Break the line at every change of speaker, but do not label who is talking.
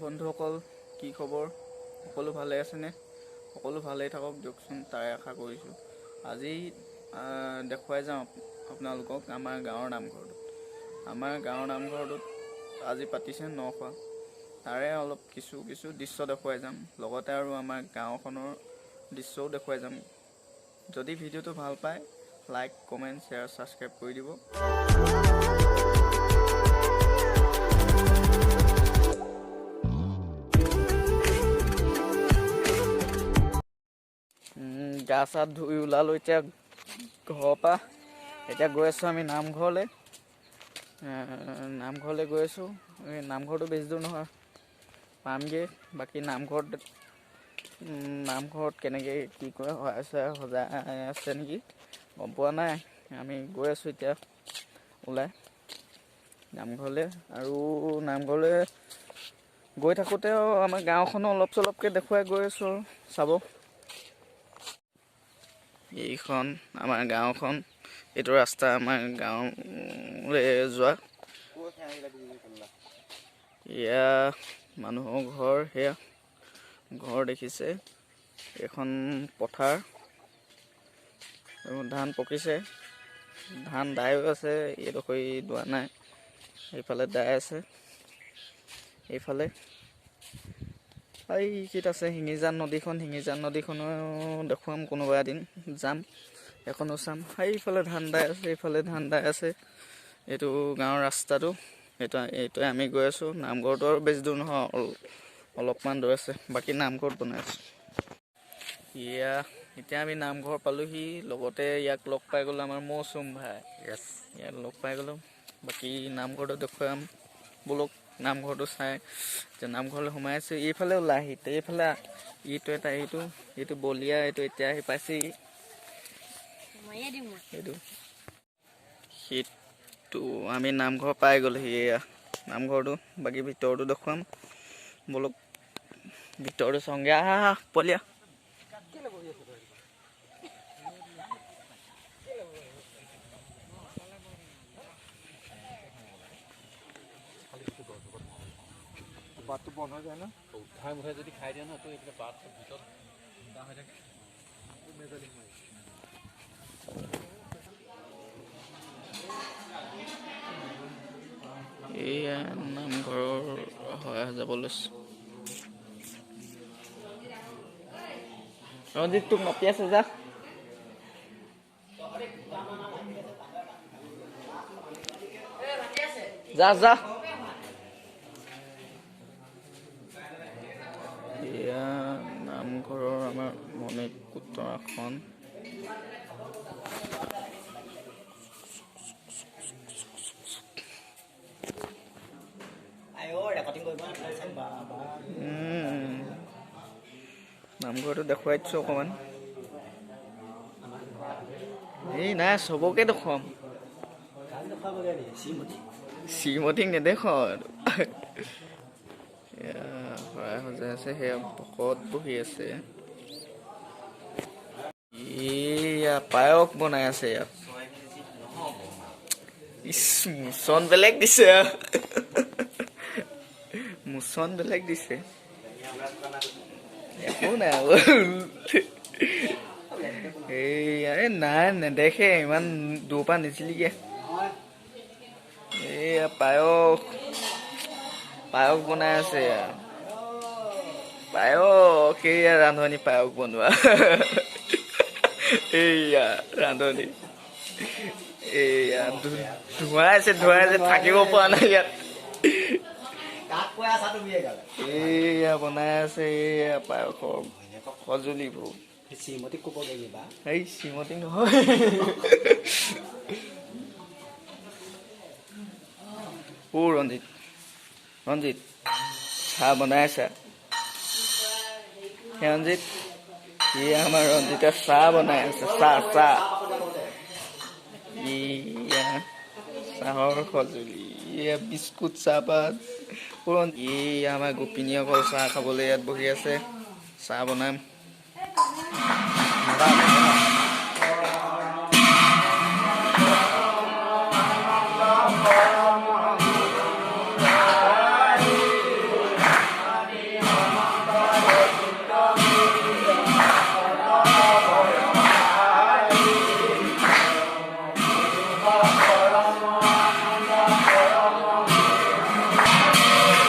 বন্ধুসকল কি খবৰ সকলো ভালে আছেনে সকলো ভালেই থাকক দিয়কচোন তাৰে আশা কৰিছোঁ আজি দেখুৱাই যাওঁ আপোনালোকক আমাৰ গাঁৱৰ নামঘৰটোত আজি পাতিছে নখোৱা তাৰে অলপ কিছু দৃশ্য দেখুৱাই যাম লগতে আৰু আমাৰ গাঁওখনৰ দৃশ্যও দেখুৱাই যাম যদি ভিডিঅ'টো ভাল পায় লাইক কমেণ্ট শ্বেয়াৰ ছাবস্ক্ৰাইব কৰি দিব গা চা ধুই ওলালো এতিয়া ঘৰৰ পৰা এতিয়া গৈ আছোঁ আমি নামঘৰলৈ গৈ আছোঁ এই নামঘৰটো বেছি দূৰ নহয় পামগৈ বাকী নামঘৰত কেনেকৈ কি কৰে সজাই আছে নেকি গম পোৱা নাই আমি গৈ আছোঁ এতিয়া ওলাই নামঘৰলৈ আৰু নামঘৰলৈ গৈ থাকোঁতে আমাৰ গাঁওখনো অলপ চলপকৈ দেখুৱাই গৈ আছোঁ আৰু চাব এইখন আমাৰ গাঁওখন এইটো ৰাস্তা আমাৰ গাঁৱলৈ যোৱা এয়া মানুহৰ ঘৰ সেয়া ঘৰ দেখিছে এখন পথাৰ ধান পকিছে ধান দাইও আছে এইডোখৰি দোৱা নাই এইফালে দাই আছে এইফালে এইখিনিত আছে শিঙিজান নদীখনো দেখুৱাম কোনোবা এদিন যাম এখনো চাম সেইফালে ধান দাই আছে এইটো গাঁৱৰ ৰাস্তাটো এইটোৱে আমি গৈ আছোঁ নামঘৰটো আৰু বেছি দূৰ নহয় অলপমান দূৰ আছে বাকী নামঘৰত বনাই আছোঁ এতিয়া আমি নামঘৰ পালোহি লগতে ইয়াক লগ পাই গ'লো আমাৰ মৌচুম ভাই ইয়াক লগ পাই গ'লো বাকী নামঘৰটো দেখুৱাম বোলক নামঘৰটো চাই যে নামঘৰলৈ সোমাই আছোঁ এইফালে ওলাই এইফালে এইটো বলিয়া এইটো এতিয়া আহি পাইছেহি সেইটো আমি নামঘৰ পাই গ'লোহি এয়া নামঘৰটো বাকী ভিতৰটো দেখুৱাম বোলক ভিতৰটো চংগে পলিয়া বাটটো বন্ধ হৈ যায় ন উঠাই যদি খাই দিয়ে ন তো এইফালে বাটটো ভিতৰত হৈ থাকে এয়া নামঘৰৰ হয় যাব লৈছোঁ ৰঞ্জিত তোক মাতি আছে যা এয়া নামঘৰৰ আমাৰ মণিক পুতৰাখন নামঘৰটো দেখুৱাই দিছোঁ অকণমান এই নাই চবকে দেখুৱাম শ্ৰীমতীক নেদেখুৱাওঁ শৰাই সজাই আছে সেয়া ভকত বহি আছে এয়া পায়স বনাই আছে ইয়াত মোচন বেলেগ দিছে একো নাই নাই নেদেখে ইমান দূৰৰ পৰা নিছিলিগে এয়া পায়স বনাই আছে সেয়া ৰান্ধনি পায়স বনোৱা এইয়া ৰান্ধনি এয়া ধোঁৱাই আছে থাকিব পৰা নাই ইয়াত এয়া বনাই আছে এয়া পায়সৰ সঁজুলিবোৰ শ্ৰীমতীক ক'ব লাগিবা শ্ৰীমতী নহয় ৰঞ্জিত চাহ বনাই আছা ৰঞ্জিত আমাৰ ৰঞ্জিতে চাহ বনাই আছে চাহৰ সঁজুলি বিস্কুট চাহপাত আমাৰ গোপিনীসকল চাহ খাবলৈ ইয়াত বহি আছে চাহ বনাম